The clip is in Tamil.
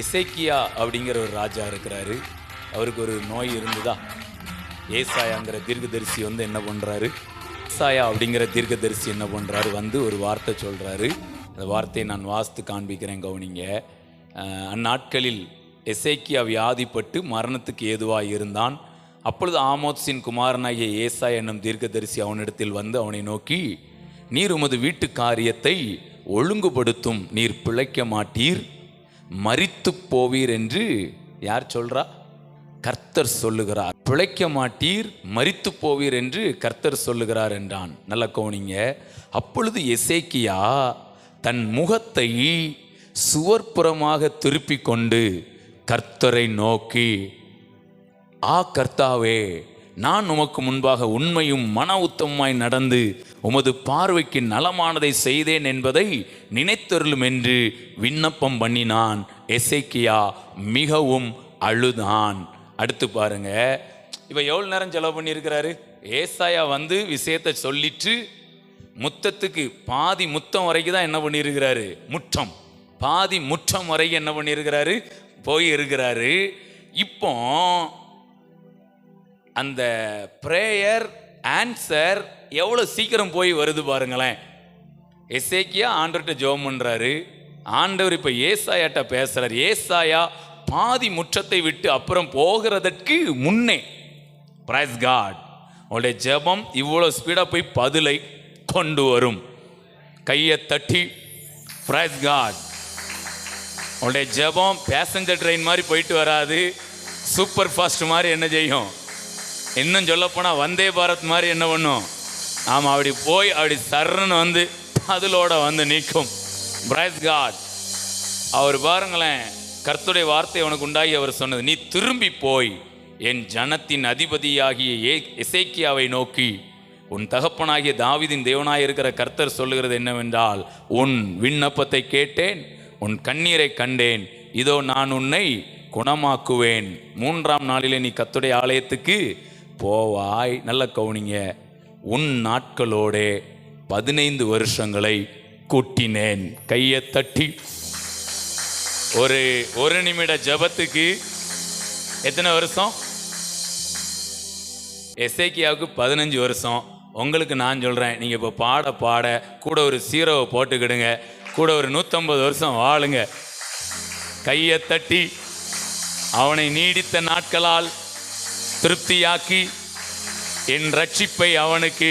எசேக்கியா அப்படிங்கிற ஒரு ராஜா இருக்கிறாரு. அவருக்கு ஒரு நோய் இருந்ததா. ஏசாயாங்கிற தீர்க்கதரிசி என்ன பண்ணுறாரு, ஏசாயா அப்படிங்கிற தீர்க்கதரிசி என்ன பண்ணுறாரு, ஒரு வார்த்தை சொல்கிறாரு. அந்த வார்த்தையை நான் வாசித்து காண்பிக்கிறேன், கவனிங்க. அந்நாட்களில் எசேக்கியா வியாதிப்பட்டு மரணத்துக்கு ஏதுவாக இருந்தான். அப்பொழுது ஆமோத்ஸின் குமாரனாகிய ஏசாயா என்னும் தீர்க்கதரிசி அவனிடத்தில் அவனை நோக்கி, நீர் உமது வீட்டு காரியத்தை ஒழுங்குபடுத்தும், நீர் பிழைக்க மாட்டீர், மரித்து போவீர் என்று யார் சொல்றா? கர்த்தர் சொல்லுகிறார். பிழைக்க மாட்டீர், மரித்து போவீர் என்று கர்த்தர் சொல்லுகிறார் என்றான். நல்ல கவனிங்க. அப்பொழுது எசேக்கியா தன் முகத்தை சுவர்ப்புறமாக திருப்பி கொண்டு கர்த்தரை நோக்கி, கர்த்தாவே, நான் உமக்கு முன்பாக உண்மையும் மன உத்தமமாய் நடந்து உமது பார்வைக்கு நலமானதை செய்தேன் என்பதை நினைத்தருளும் என்று விண்ணப்பம் பண்ணினான். எசேக்கியா மிகவும் அழுதான். அடுத்து பாருங்க, இவ எவ்வளவு நேரம் செலவு பண்ணியிருக்கிறாரு. ஏசாயா விஷயத்தை சொல்லிட்டு முத்தத்துக்கு பாதி முத்தம் வரைக்கும் தான் என்ன பண்ணியிருக்கிறாரு, முற்றம் பாதி முற்றம் வரைக்கும் என்ன பண்ணியிருக்கிறாரு, போய் இருக்கிறாரு. இப்போ அந்த பிரேயர் ஆன்சர் எவ்வளோ சீக்கிரம் போய் வருது பாருங்களேன். எசேக்கியா ஆண்டவர்கிட்ட ஜெபம் பண்ணுறாரு. ஆண்டவர் இப்போ ஏசாயாட்ட பேசுகிறார். ஏசாயா பாதி முற்றத்தை விட்டு அப்புறம் போகிறதற்கு முன்னே, பிரைஸ் காட், உங்களுடைய ஜெபம் இவ்வளோ ஸ்பீடாக போய் பதிலை கொண்டு வரும். கையை தட்டி பிரைஸ் காட். உங்களுடைய ஜெபம் பேசஞ்சர் ட்ரெயின் மாதிரி போயிட்டு வராது, சூப்பர் ஃபாஸ்ட் மாதிரி என்ன செய்யும், இன்னும் சொல்லப்போனால் வந்தே பாரத் மாதிரி என்ன பண்ணும். ஆமாம், அப்படி போய் அப்படி சர்ன்னு அதிலோட நிற்கும். Price God. அவர் பாருங்களேன், கர்த்தருடைய வார்த்தை அவனுக்கு உண்டாகி அவர் சொன்னது, நீ திரும்பி போய் என் ஜனத்தின் அதிபதியாகிய எசேக்கியாவை நோக்கி, உன் தகப்பனாகிய தாவீதின் தேவனாய் இருக்கிற கர்த்தர் சொல்லுகிறது என்னவென்றால், உன் விண்ணப்பத்தை கேட்டேன், உன் கண்ணீரை கண்டேன், இதோ நான் உன்னை குணமாக்குவேன், 3ஆம் நாளிலே நீ கர்த்தருடைய ஆலயத்துக்கு போவாய். நல்ல கவுனிங்க. உன் நாட்களோடே 15 வருஷங்களை கூட்டினேன். கையை தட்டி. ஒரு நிமிட ஜபத்துக்கு எத்தனை வருஷம்? எசேக்கியாவுக்கு 15 வருஷம். உங்களுக்கு நான் சொல்கிறேன், நீங்கள் இப்போ பாட கூட ஒரு சீரோவை போட்டுக்கிடுங்க, கூட ஒரு 150 வருஷம் வாழுங்க. கையை தட்டி. அவனை நீடித்த நாட்களால் திருப்தியாக்கி என் ரட்சிப்பை அவனுக்கு